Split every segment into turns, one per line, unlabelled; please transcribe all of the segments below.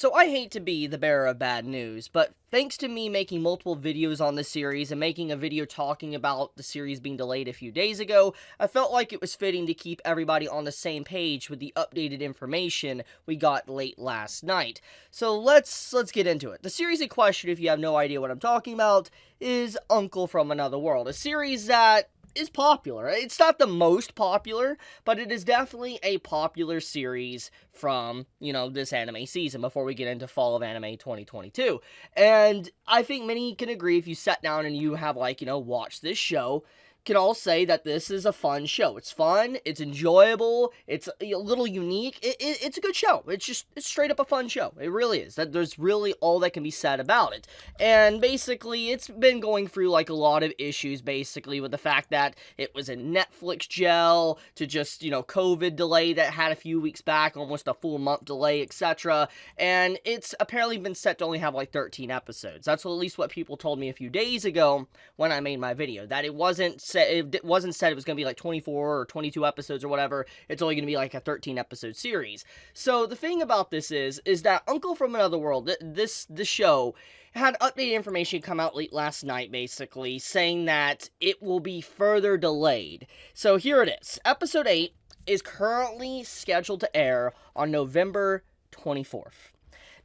So I hate to be the bearer of bad news, but thanks to me making multiple videos on the series and making a video talking about the series being delayed a few days ago, I felt like it was fitting to keep everybody on the same page with the updated information we got late last night. So let's get into it. The series in question, if you have no idea what I'm talking about, is Uncle from Another World, a series that is popular. It's not the most popular, but it is definitely a popular series from, this anime season before we get into fall of anime 2022. And I think many can agree if you sat down and you have, watched this show, can all say that this is a fun show. It's fun, it's enjoyable, it's a little unique, it's a good show. It's straight up a fun show. It really is. There's really all that can be said about it. And basically, it's been going through a lot of issues, basically, with the fact that it was a Netflix gel to just, COVID delay that had a few weeks back, almost a full month delay, etc. And it's apparently been set to only have 13 episodes. That's at least what people told me a few days ago when I made my video, that it wasn't said it was going to be 24 or 22 episodes or whatever. It's only going to be a 13 episode series. So the thing about this is that Uncle from Another World, this show had updated information come out late last night, basically saying that it will be further delayed. So here it is. Episode 8 is currently scheduled to air on November 24th.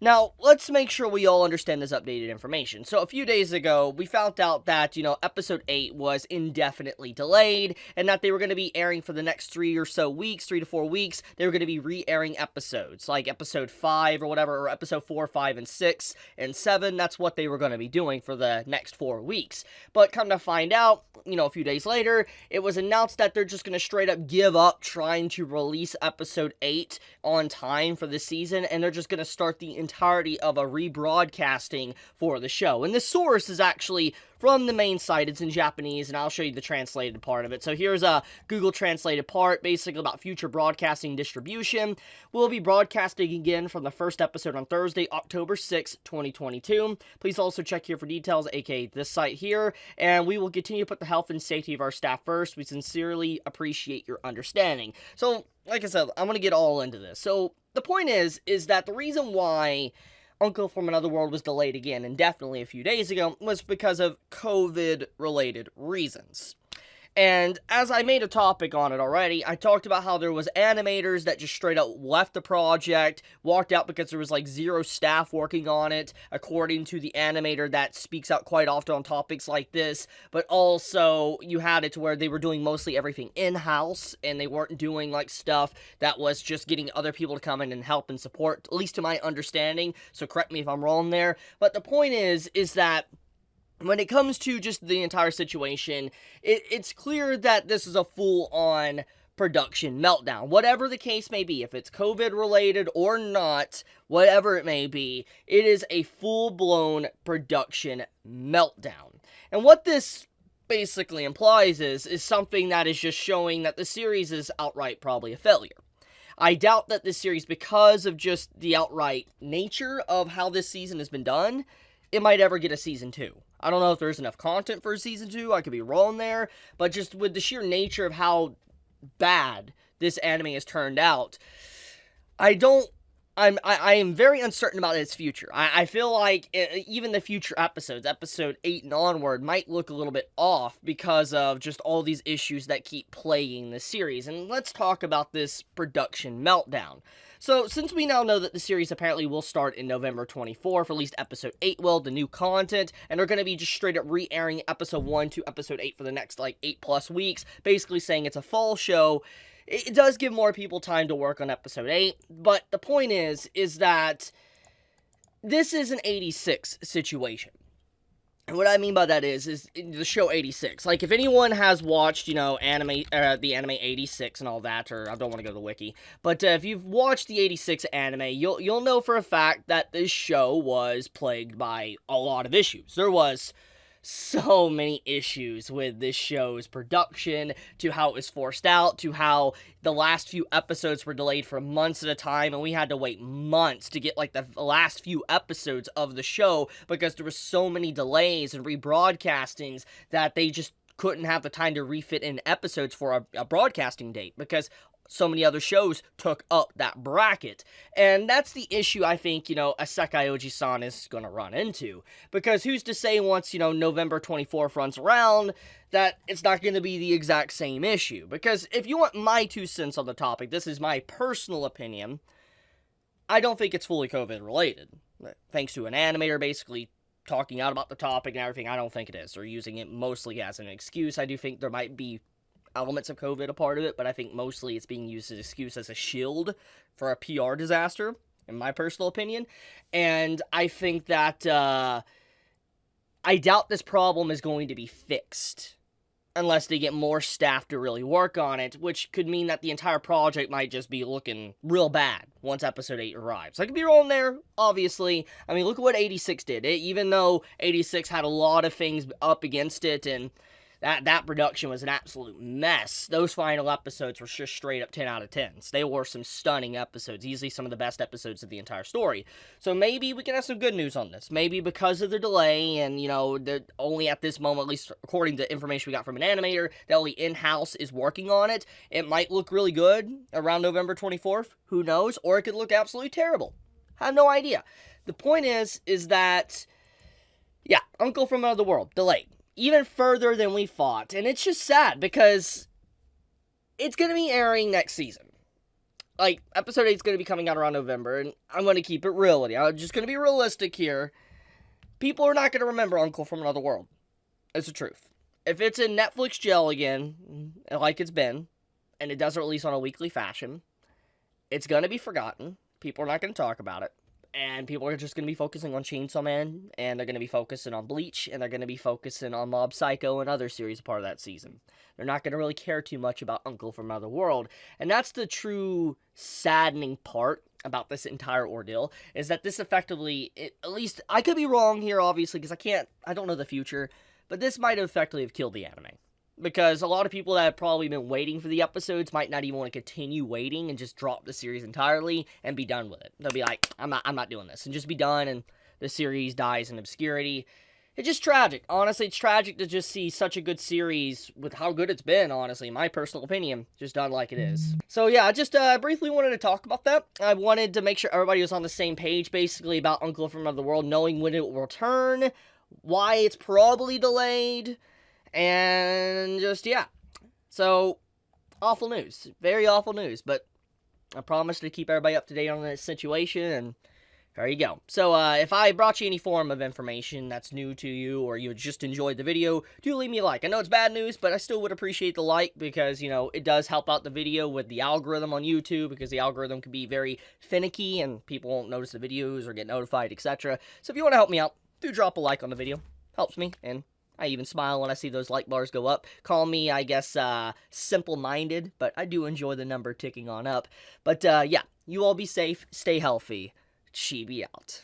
Now, let's make sure we all understand this updated information. So, a few days ago, we found out that, episode 8 was indefinitely delayed, and that they were going to be airing for the next 3 to 4 weeks. They were going to be re-airing episodes, like episode 5 or whatever, or episode 4, 5, and 6, and 7. That's what they were going to be doing for the next 4 weeks. But come to find out, a few days later, it was announced that they're just going to straight up give up trying to release episode 8 on time for the season, and they're just going to start the entirety of a rebroadcasting for the show. And the source is actually from the main site. It's in Japanese, and I'll show you the translated part of it. So here's a Google translated part, basically about future broadcasting distribution. We'll be broadcasting again from the first episode on Thursday, October 6, 2022. Please also check here for details, aka this site here, and we will continue to put the health and safety of our staff first. We sincerely appreciate your understanding. So, like I said, I'm going to get all into this. So, the point is that the reason why Uncle from Another World was delayed again indefinitely a few days ago was because of COVID-related reasons. And as I made a topic on it already, I talked about how there was animators that just straight up left the project, walked out because there was 0 staff working on it, according to the animator that speaks out quite often on topics like this. But also, you had it to where they were doing mostly everything in-house, and they weren't doing stuff that was just getting other people to come in and help and support, at least to my understanding. So correct me if I'm wrong there. But the point is that when it comes to just the entire situation, it's clear that this is a full-on production meltdown. Whatever the case may be, if it's COVID-related or not, whatever it may be, it is a full-blown production meltdown. And what this basically implies is something that is just showing that the series is outright probably a failure. I doubt that this series, because of just the outright nature of how this season has been done, it might ever get a season 2. I don't know if there's enough content for a season 2, I could be wrong there, but just with the sheer nature of how bad this anime has turned out, I am very uncertain about its future. I feel like even the future episodes, episode 8 and onward, might look a little bit off because of just all these issues that keep plaguing the series. And let's talk about this production meltdown. So, since we now know that the series apparently will start in November 24th, at least episode 8 will, the new content, and they're going to be just straight up re-airing episode 1 to episode 8 for the next 8+ weeks, basically saying it's a fall show. It does give more people time to work on episode 8, but the point is that this is an 86 situation. And what I mean by that is the show 86. If anyone has watched, anime, the anime 86 and all that, or I don't want to go to the wiki, but if you've watched the 86 anime, you'll know for a fact that this show was plagued by a lot of issues. There was so many issues with this show's production, to how it was forced out, to how the last few episodes were delayed for months at a time, and we had to wait months to get the last few episodes of the show because there were so many delays and rebroadcastings that they just couldn't have the time to refit in episodes for a broadcasting date, because so many other shows took up that bracket. And that's the issue I think, Isekai Ojisan is going to run into. Because who's to say once, November 24th runs around, that it's not going to be the exact same issue. Because if you want my 2 cents on the topic, this is my personal opinion, I don't think it's fully COVID related. Thanks to an animator basically talking out about the topic and everything, I don't think it is. They're using it mostly as an excuse. I do think there might be elements of COVID a part of it, but I think mostly it's being used as an excuse, as a shield for a PR disaster, in my personal opinion. And I think that I doubt this problem is going to be fixed unless they get more staff to really work on it, which could mean that the entire project might just be looking real bad once episode 8 arrives. I could be wrong there, obviously. I mean, look at what 86 did. Even though 86 had a lot of things up against it, and that production was an absolute mess, those final episodes were just straight up 10 out of 10s. They were some stunning episodes, easily some of the best episodes of the entire story. So maybe we can have some good news on this. Maybe because of the delay, and, only at this moment, at least according to information we got from an animator, that only in-house is working on it, it might look really good around November 24th. Who knows? Or it could look absolutely terrible. I have no idea. The point is that, yeah, Uncle from Another World, delayed. Even further than we thought, and it's just sad, because it's going to be airing next season. Like, episode 8 is going to be coming out around November, and I'm going to keep it real with you. I'm just going to be realistic here. People are not going to remember Uncle from Another World. It's the truth. If it's in Netflix jail again, like it's been, and it doesn't release on a weekly fashion, it's going to be forgotten. People are not going to talk about it. And people are just going to be focusing on Chainsaw Man, and they're going to be focusing on Bleach, and they're going to be focusing on Mob Psycho and other series part of that season. They're not going to really care too much about Uncle from Another World. And that's the true saddening part about this entire ordeal, is that this effectively, at least, I could be wrong here, obviously, because I don't know the future, but this might effectively have killed the anime. Because a lot of people that have probably been waiting for the episodes might not even want to continue waiting and just drop the series entirely and be done with it. They'll be like, I'm not doing this, and just be done, and the series dies in obscurity. It's just tragic. Honestly, it's tragic to just see such a good series with how good it's been, honestly, in my personal opinion, just done like it is. So yeah, I just briefly wanted to talk about that. I wanted to make sure everybody was on the same page, basically, about Uncle from Another World, knowing when it will return, why it's probably delayed, and just, yeah. So, awful news. Very awful news, but I promised to keep everybody up to date on this situation, and there you go. So, if I brought you any form of information that's new to you, or you just enjoyed the video, do leave me a like. I know it's bad news, but I still would appreciate the like, because, it does help out the video with the algorithm on YouTube, because the algorithm can be very finicky, and people won't notice the videos or get notified, etc. So, if you want to help me out, do drop a like on the video. Helps me, and I even smile when I see those like bars go up. Call me, I guess, simple-minded, but I do enjoy the number ticking on up. But, yeah, you all be safe, stay healthy. Chibi out.